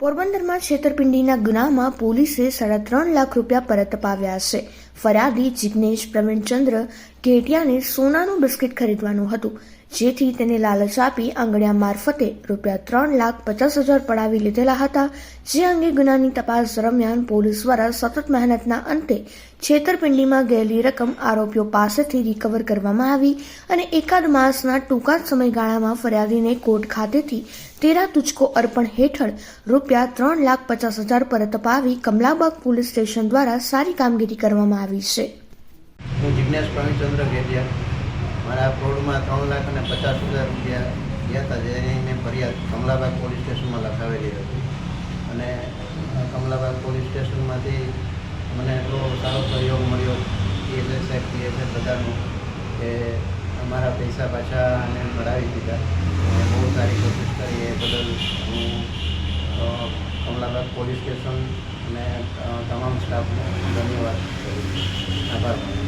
પોરબંદરમાં છેતરપિંડીના ગુનામાં પોલીસે 3.5 લાખ રૂપિયા પરત અપાવ્યા છે। ફરિયાદી જિગ્નેશ પ્રવીણચંદ્ર ઘેટિયાને સોનાનું બિસ્કિટ ખરીદવાનું હતું, જેથી તેને લાલચ આપી આંગણિયા મારફતે રૂપિયા 3,50,000 પડાવી લીધેલા હતા। જે અંગે ગુનાની તપાસ દરમિયાન પોલીસ દ્વારા સતત મહેનતના અંતે છેતરપિંડીમાં ગયેલી રકમ આરોપીઓ પાસેથી રિકવર કરવામાં આવી અને એકાદ માસના ટૂંકા સમયગાળામાં ફરિયાદીને કોર્ટ ખાતેથી તેરા તુજકો અર્પણ હેઠળ રૂપિયા 3,50,000 પરત અપાવી કમલાબાગ પોલીસ સ્ટેશન દ્વારા સારી કામગીરી કરવામાં આવી છે। હું જિગ્નેશ પ્રવીણચંદ્ર ઘેટિયા, મારા ફ્રોડમાં 3,50,000 રૂપિયા ગયા હતા, જેની મેં ફરિયાદ કમલાબાગ પોલીસ સ્ટેશનમાં લખાવેલી હતી અને કમલાબાગ પોલીસ સ્ટેશનમાંથી મને એટલો સારો સહયોગ મળ્યો PSI બધાનો કે અમારા પૈસા પાછા અને કઢાવી દીધા। બહુ સારી કોશિશ કરી, એ બદલ હું કમલાબાગ પોલીસ સ્ટેશન અને તમામ સ્ટાફનો ધન્યવાદ કરું છું। આભાર।